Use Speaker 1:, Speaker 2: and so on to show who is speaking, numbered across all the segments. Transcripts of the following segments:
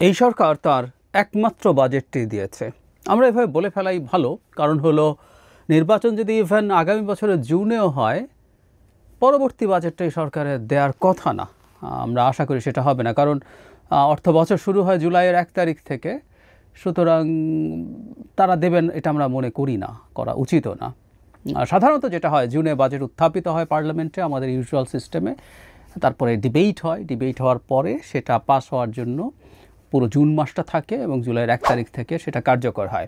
Speaker 1: এই সরকার তার একমাত্র বাজেটটি দিয়েছে। আমরা এভাবে বলে ফেলাই ভালো, কারণ হলো নির্বাচন যদি ইভেন আগামী বছরের জুনেও হয়, পরবর্তী বাজেটটা এই সরকারের দেওয়ার কথা না। আমরা আশা করি সেটা হবে না, কারণ অর্থ বছর শুরু হয় জুলাইয়ের 1 তারিখ থেকে। সুতরাং তারা দেবেন এটা আমরা মনে করি না, করা উচিতও না। সাধারণত যেটা হয়, জুনে বাজেট উত্থাপিত হয় পার্লামেন্টে আমাদের ইউজুয়াল সিস্টেমে, তারপরে ডিবেট হয়, ডিবেট হওয়ার পরে সেটা পাস হওয়ার জন্য পুরো জুন মাসটা থাকে এবং জুলাইয়ের 1 তারিখ থেকে সেটা কার্যকর হয়।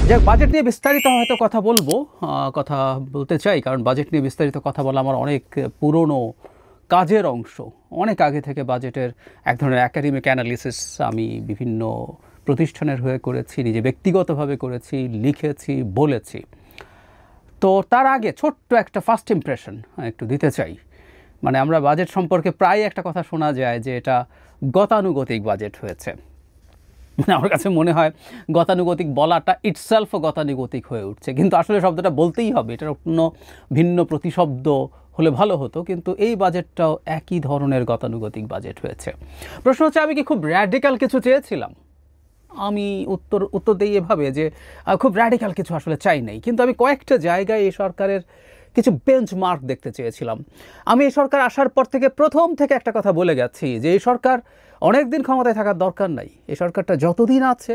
Speaker 1: যাক, বাজেট নিয়ে বিস্তারিত হয়তো কথা বলতে চাই, কারণ বাজেট নিয়ে বিস্তারিত কথা বলা আমার অনেক পুরনো কাজের অংশ। অনেক আগে থেকে বাজেটের এক ধরনের একাডেমিক অ্যানালিসিস আমি বিভিন্ন প্রতিষ্ঠানের হয়ে করেছি, নিজে ব্যক্তিগতভাবে করেছি, লিখেছি, বলেছি। তো তার আগে ছোট্ট একটা ফার্স্ট ইমপ্রেশন একটু দিতে চাই। মানে আমরা বাজেট সম্পর্কে প্রায় একটা কথা শোনা যায় যে এটা গতানুগতিক বাজেট হয়েছে। মানে আমার কাছে মনে হয় গতানুগতিক বলাটা ইটসেলফও গতানুগতিক হয়ে উঠছে, কিন্তু আসলে শব্দটা বলতেই হবে, এটার কোনো ভিন্ন প্রতিশব্দ হলে ভালো হতো। কিন্তু এই বাজেটটাও একই ধরনের গতানুগতিক বাজেট হয়েছে। প্রশ্ন হচ্ছে, আমি কি খুব র্যাডিক্যাল কিছু চেয়েছিলাম? আমি উত্তর দিই এভাবে যে খুব র্যাডিক্যাল কিছু আসলে চাই নাই, কিন্তু আমি কয়েকটা জায়গায় এই সরকারের কিছু বেঞ্চমার্ক দেখতে চেয়েছিলাম। আমি এই সরকার আসার পর থেকে প্রথম থেকে একটা কথা বলে গেছি যে এই সরকার অনেক দিন ক্ষমতায় থাকার দরকার নাই। এই সরকারটা যতদিন আছে,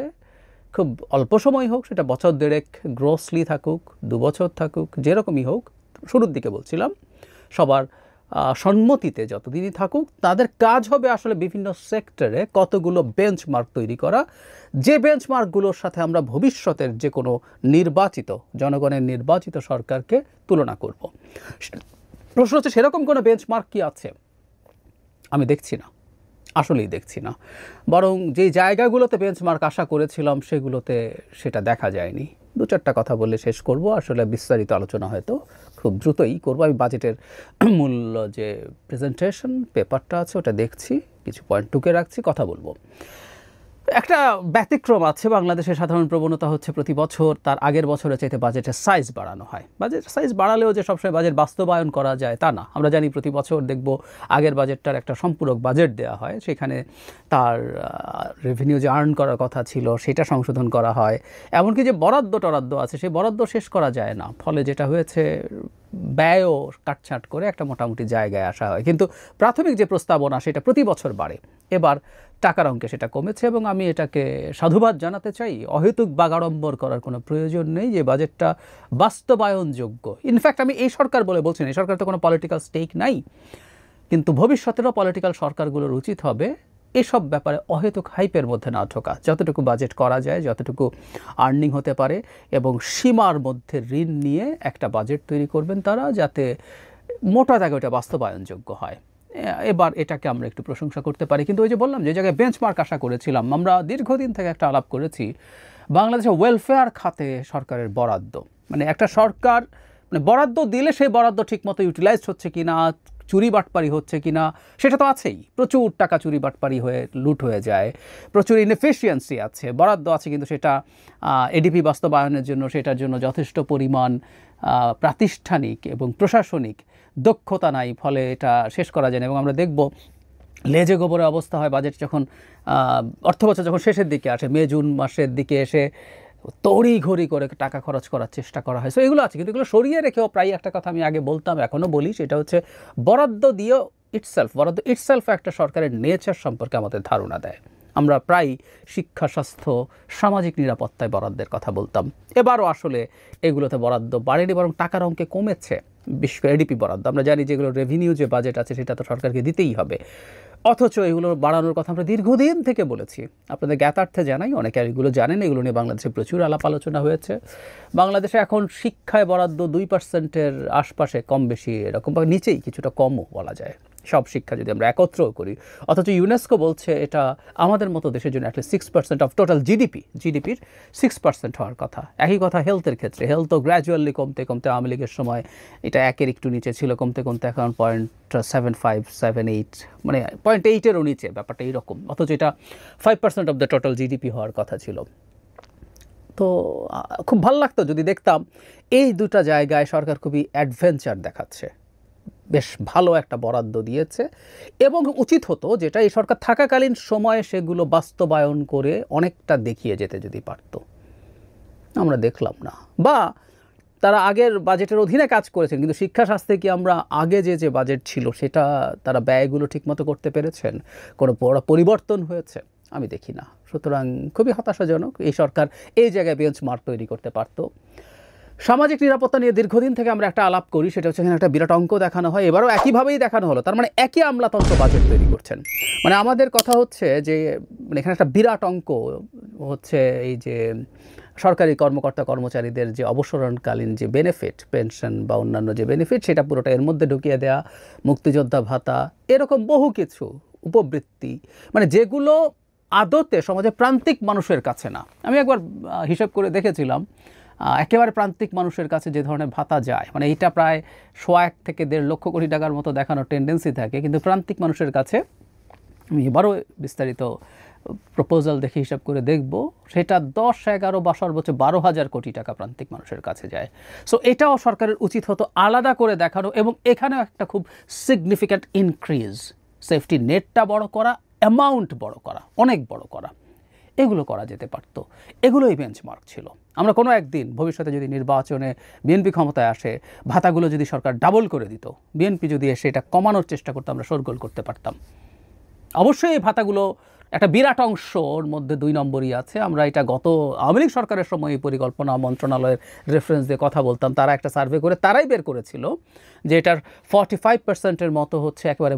Speaker 1: খুব অল্প সময় হোক, সেটা বছর দেড়েক গ্রোসলি থাকুক, 2 বছর থাকুক, যেরকমই হোক, শুরুর দিকে বলছিলাম, সবার সম্মতিতে যতদিনই থাকুক, তাদের কাজ হবে আসলে বিভিন্ন সেক্টরে কতগুলো বেঞ্চমার্ক তৈরি করা, যে বেঞ্চমার্কগুলোর সাথে আমরা ভবিষ্যতের যে কোনো নির্বাচিত, জনগণের নির্বাচিত সরকারকে তুলনা করব। প্রশ্ন হচ্ছে, সেরকম কোনো বেঞ্চমার্ক কি আছে? আমি দেখছি না, আসলেই দেখছি না। বরং যে জায়গাগুলোতে বেঞ্চমার্ক আশা করেছিলাম সেগুলোতে সেটা দেখা যায়নি। 2-4টা কথা বলে শেষ করব। আসলে বিস্তারিত আলোচনা হয়তো খুব দ্রুতই করব। আমি বাজেটের মূল যে প্রেজেন্টেশন পেপারটা আছে ওটা দেখছি, কিছু পয়েন্ট টুকে রাখছি, কথা বলবো। একটা ব্যতিক্রম আছে, বাংলাদেশের সাধারণ প্রবণতা হচ্ছে প্রতি বছর তার আগের বছরের চাইতে বাজেটের সাইজ বাড়ানো হয়। বাজেটের সাইজ বাড়ালেও যে সবসময় বাজেট বাস্তবায়ন করা যায় তা না। আমরা জানি প্রতি বছর দেখব আগের বাজেটটার একটা সম্পূরক বাজেট দেওয়া হয়, সেখানে তার রেভিনিউ যে আর্ন করার কথা ছিল সেটা সংশোধন করা হয়। এমনকি যে বরাদ্দ আছে সেই বরাদ্দ শেষ করা যায় না, ফলে যেটা হয়েছে ব্যয়ও কাটছাঁট করে একটা মোটামুটি জায়গায় আসা হয়। কিন্তু প্রাথমিক যে প্রস্তাবনা সেটা প্রতি বছর বাড়ে। এবার টাকার অঙ্কে সেটা কমেছে এবং আমি এটাকে সাধুবাদ জানাতে চাই। অহেতুক বাগাড়ম্বর করার কোনো প্রয়োজন নেই, যে বাজেটটা বাস্তবায়নযোগ্য। ইনফ্যাক্ট আমি এই সরকার বলে বলছি না, এই সরকার তো কোনো পলিটিক্যাল স্টেক নাই, কিন্তু ভবিষ্যতেরও পলিটিক্যাল সরকারগুলোর উচিত হবে এসব ব্যাপারে অহেতুক হাইপের মধ্যে না ঢোকা। যতটুকু বাজেট করা যায়, যতটুকু আর্নিং হতে পারে এবং সীমার মধ্যে ঋণ নিয়ে একটা বাজেট তৈরি করবেন তারা, যাতে মোটা দাগে ওটা বাস্তবায়নযোগ্য হয়। এবার এটাকে আমরা একটু প্রশংসা করতে পারি। কিন্তু ওই যে বললাম, যে জায়গায় বেঞ্চমার্ক আশা করেছিলাম, আমরা দীর্ঘদিন থেকে একটা আলাপ করেছি বাংলাদেশের ওয়েলফেয়ার খাতে সরকারের বরাদ্দ। মানে একটা সরকার মানে বরাদ্দ দিলে সেই বরাদ্দ ঠিকমতো ইউটিলাইজড হচ্ছে কিনা, চুরি বাটপারি হচ্ছে কিনা, সেটা তো আছেই। প্রচুর টাকা চুরি বাটপারি হয়ে লুট হয়ে যায়, প্রচুর ইনএফিশিয়েন্সি আছে। বরাদ্দ আছে কিন্তু সেটা এডিপি বাস্তবায়নের জন্য, সেটার জন্য যথেষ্ট পরিমাণ প্রাতিষ্ঠানিক এবং প্রশাসনিক দক্ষতা নাই, ফলে এটা শেষ করা যায় না। এবং আমরা দেখব লেজে গোবরের অবস্থা হয় বাজেট যখন অর্থবছর যখন শেষের দিকে আসে, মে জুন মাসের দিকে এসে তড়ি ঘড়ি করে টাকা খরচ করার চেষ্টা করা হয়। সো এগুলো আছে, কিন্তু এগুলো সরিয়ে রেখেও প্রায় একটা কথা আমি আগে বলতাম, এখনও বলি, সেটা হচ্ছে বরাদ্দ দিয়েও বরাদ্দ ইটসেলফ একটা সরকারের নেচার সম্পর্কে আমাদের ধারণা দেয়। আমরা প্রায় শিক্ষা, স্বাস্থ্য, সামাজিক নিরাপত্তায় বরাদ্দের কথা বলতাম। এবারও আসলে এগুলোতে বরাদ্দ বাড়েনি, বরং টাকার অঙ্কে কমেছে। বিশেষ করে এডিপি বরাদ্দ, আমরা জানি যেগুলো রেভিনিউ যে বাজেট আছে সেটা তো সরকারকে দিতেই হবে, অথচ এগুলো বাড়ানোর কথা আমরা দীর্ঘদিন থেকে বলেছি। আপনাদের জ্ঞাতার্থে জানাই, অনেকে এগুলো জানেন, এগুলো নিয়ে বাংলাদেশে প্রচুর আলাপ আলোচনা হয়েছে। বাংলাদেশে এখন শিক্ষায় বরাদ্দ 2%-এর আশপাশে, কম বেশি এরকম, বা নিচেই কিছুটা কমও বলা যায়, সব শিক্ষা যদি আমরা একত্রও করি। অথচ ইউনেস্কো বলছে এটা আমাদের মতো দেশের জন্য অ্যাটলিস্ট 6% অফ টোটাল জিডিপির 6% হওয়ার কথা। একই কথা হেলথের ক্ষেত্রে, হেলথও গ্র্যাজুয়ালি কমতে কমতে, আওয়ামী লীগের সময় এটা 1-এর একটু নিচে ছিল, কমতে কমতে এখন 0.75-0.78, মানে 0.8-এরও নিচে, ব্যাপারটা এইরকম। অথচ এটা 5% অফ দ্য টোটাল জিডিপি হওয়ার কথা ছিল। তো খুব ভালো লাগতো যদি দেখতাম এই দুটা জায়গায় সরকার খুবই অ্যাডভেঞ্চার দেখাচ্ছে। বেশ ভালো একটা বরাদ্দ দিয়েছে এবং উচিত হতো যেটা এই সরকার থাকাকালীন সময়ে সেগুলো বাস্তবায়ন করে অনেকটা দেখিয়ে যেতে যদি পারত। আমরা দেখলাম না, বা তারা আগের বাজেটের অধীনে কাজ করেছেন কিন্তু শিক্ষা স্বাস্থ্যে কি আমরা আগে যে বাজেট ছিল সেটা তারা ব্যয়গুলো ঠিকমতো করতে পেরেছেন? কোনো বড় পরিবর্তন হয়েছে? আমি দেখি না। সুতরাং খুবই হতাশাজনক। এই সরকার এই জায়গায় বেঞ্চমার্ক তৈরি করতে পারত। সামাজিক নিরাপত্তা নিয়ে দীর্ঘদিন থেকে আমরা একটা আলাপ করি, সেটা হচ্ছে এখানে একটা বিরাট অঙ্ক দেখানো হয়, এবারও একইভাবেই দেখানো হলো। তার মানে একই আমলাতন্ত্র বাজেট তৈরি করছেন। মানে আমাদের কথা হচ্ছে যে মানে এখানে একটা বিরাট অঙ্ক হচ্ছে এই যে সরকারি কর্মকর্তা কর্মচারীদের যে অবসরকালীন যে বেনিফিট, পেনশন বা অন্যান্য যে বেনিফিট, সেটা পুরোটা এর মধ্যে ঢুকিয়ে দেয়া, মুক্তিযোদ্ধা ভাতা, এরকম বহু কিছু উপবৃত্তি, মানে যেগুলো আদতে সমাজে প্রান্তিক মানুষের কাছে না। আমি একবার হিসাব করে দেখেছিলাম, একেবারে প্রান্তিক মানুষের কাছে যে ধরনের ভাতা যায়, মানে এইটা প্রায় 1.1 থেকে 1.5 লক্ষ কোটি টাকার মতো দেখানোর টেন্ডেন্সি থাকে, কিন্তু প্রান্তিক মানুষের কাছে আমি এবারও বিস্তারিত প্রপোজাল দেখে হিসাব করে দেখব, সেটা 10, 11 বা সর্বোচ্চ 12,000 কোটি টাকা প্রান্তিক মানুষের কাছে যায়। সো এটাও সরকারের উচিত হতো আলাদা করে দেখানো, এবং এখানেও একটা খুব সিগনিফিক্যান্ট ইনক্রিজ, সেফটি নেটটা বড় করা, অ্যামাউন্ট বড় করা, অনেক বড় করা, এগুলো করা যেতে পারতো। এগুলোই বেঞ্চমার্ক ছিল। আমরা কোনো একদিন ভবিষ্যতে যদি নির্বাচনে বিএনপি ক্ষমতায় আসে, ভাতাগুলো যদি সরকার ডাবল করে দিত, বিএনপি যদি এসে এটা কমানোর চেষ্টা করতো, আমরা শোরগোল করতে পারতাম। অবশ্যই এই ভাতাগুলো একটা বিরাট অংশর মধ্যে 2 নম্বরই আছে। আমরা এটা গত আওয়ামী লীগ সরকারের সময় এই পরিকল্পনা মন্ত্রণালয়ের রেফারেন্স দিয়ে কথা বলতাম, তারা একটা সার্ভে করে তারাই বের করেছিল যে এটার 45%-এর মতো হচ্ছে একেবারে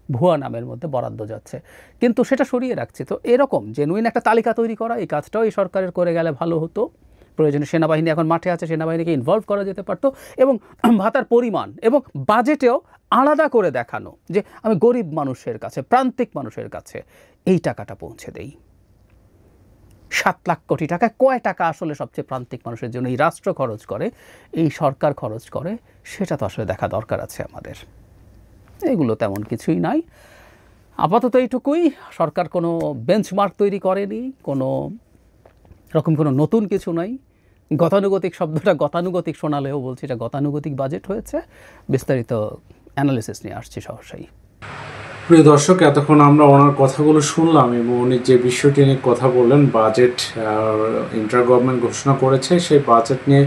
Speaker 1: ভুয়া নামের মধ্যে বরাদ্দ যাচ্ছে, কিন্তু সেটা সরিয়ে রাখছে। তো এরকম জেনুইন একটা তালিকা তৈরি করা, এই কাজটাও এই সরকারের করে গেলে ভালো হতো। প্রয়োজনে সেনাবাহিনী এখন মাঠে আছে, সেনাবাহিনীকে ইনভলভ করা যেতে পারতো, এবং ভাতার পরিমাণ এবং বাজেটেও আলাদা করে দেখানো যে আমি গরিব মানুষের কাছে, প্রান্তিক মানুষের কাছে এই টাকাটা পৌঁছে দেই। 7 লাখ কোটি টাকা কয় টাকা আসলে সবচেয়ে প্রান্তিক মানুষের জন্য এই রাষ্ট্র খরচ করে, এই সরকার খরচ করে, সেটা তো আসলে দেখা দরকার আছে আমাদের। এগুলো তেমন কিছুই নাই। আপাতত এইটুকুই। সরকার কোনো বেঞ্চমার্ক তৈরি করেনি, কোনো রকম কোনো নতুন কিছু নাই। গতানুগতিক শব্দটা গতানুগতিক শোনালেও বলছি এটা গতানুগতিক বাজেট হয়েছে। বিস্তারিত অ্যানালিসিস নিয়ে আসছি সহসাই।
Speaker 2: প্রিয় দর্শক, এতক্ষণ আমরা ওনার কথাগুলো শুনলাম এবং উনি যে বিষয়টি নিয়ে কথা বললেন, বাজেট ইন্টার গভর্নমেন্ট ঘোষণা করেছে, সেই বাজেট নিয়ে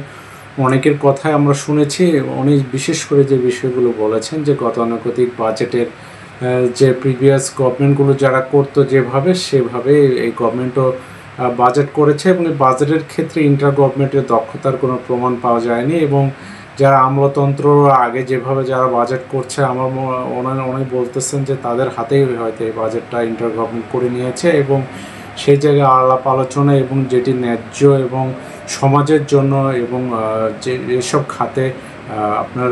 Speaker 2: অনেকের কথাই আমরা শুনেছি। উনি বিশেষ করে যে বিষয়গুলো বলেছেন যে গতানুগতিক বাজেটের যে প্রিভিয়াস গভর্নমেন্টগুলো যারা করতো যেভাবে, সেভাবে এই গভর্নমেন্টও বাজেট করেছে, এবং এই বাজেটের ক্ষেত্রে ইন্টার গভর্নমেন্টের দক্ষতার কোনো প্রমাণ পাওয়া যায়নি। এবং যারা আমলাতন্ত্র আগে যেভাবে যারা বাজেট করছে, উনি বলতেছেন যে তাদের হাতেই হয়তো এই বাজেটটা ইন্টার গভর্নমেন্ট করে নিয়েছে, এবং সেই জায়গায় আলাপ আলোচনা এবং যেটি ন্যায্য এবং সমাজের জন্য এবং যে এসব খাতে আপনার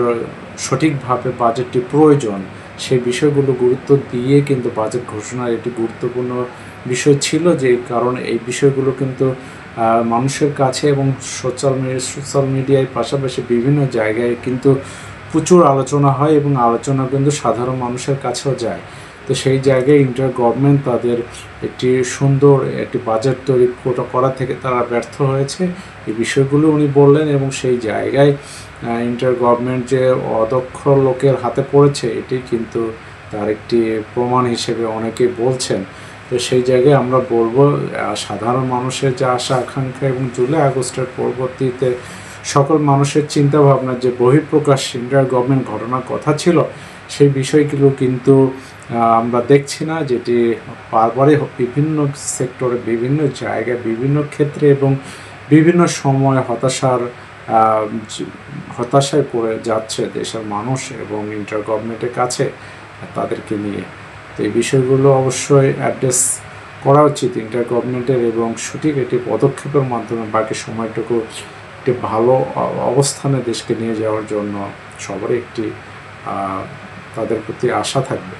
Speaker 2: সঠিকভাবে বাজেটটি প্রয়োজন, সেই বিষয়গুলো গুরুত্ব দিয়ে কিন্তু বাজেট ঘোষণার একটি গুরুত্বপূর্ণ বিষয় ছিল। যে কারণ এই বিষয়গুলো কিন্তু মানুষের কাছে এবং সোশ্যাল মিডিয়ার পাশাপাশি বিভিন্ন জায়গায় কিন্তু প্রচুর আলোচনা হয়, এবং আলোচনা কিন্তু সাধারণ মানুষের কাছেও যায়। তো সেই জায়গায় ইন্টার গভর্নমেন্ট তাদের একটি সুন্দর একটি বাজেট তৈরি করা থেকে তারা ব্যর্থ হয়েছে, এই বিষয়গুলো উনি বললেন। এবং সেই জায়গায় ইন্টার গভর্নমেন্ট যে অদক্ষ লোকের হাতে পড়েছে, এটি কিন্তু তার একটি প্রমাণ হিসেবে অনেকেই বলছেন। তো সেই জায়গায় আমরা বলবো, সাধারণ মানুষের যে আশা আকাঙ্ক্ষা এবং জুলাই আগস্টের পরবর্তীতে সকল মানুষের চিন্তা ভাবনা যে বহিঃপ্রকাশ ইন্টার গভর্নমেন্ট ঘটনার কথা ছিল, সেই বিষয়গুলো কিন্তু আমরা দেখছি না, যেটি বারবারই বিভিন্ন সেক্টরে, বিভিন্ন জায়গায়, বিভিন্ন ক্ষেত্রে এবং বিভিন্ন সময় হতাশায় পড়ে যাচ্ছে দেশের মানুষ এবং ইন্টার গভর্নমেন্টের কাছে তাদেরকে নিয়ে। তো এই বিষয়গুলো অবশ্যই অ্যাড্রেস করা উচিত ইন্টার গভর্নমেন্টের, এবং সঠিক একটি পদক্ষেপের মাধ্যমে বাকি সময়টুকু একটি ভালো অবস্থানে দেশকে নিয়ে যাওয়ার জন্য সবারই একটি তাদের প্রতি আশা থাকবে।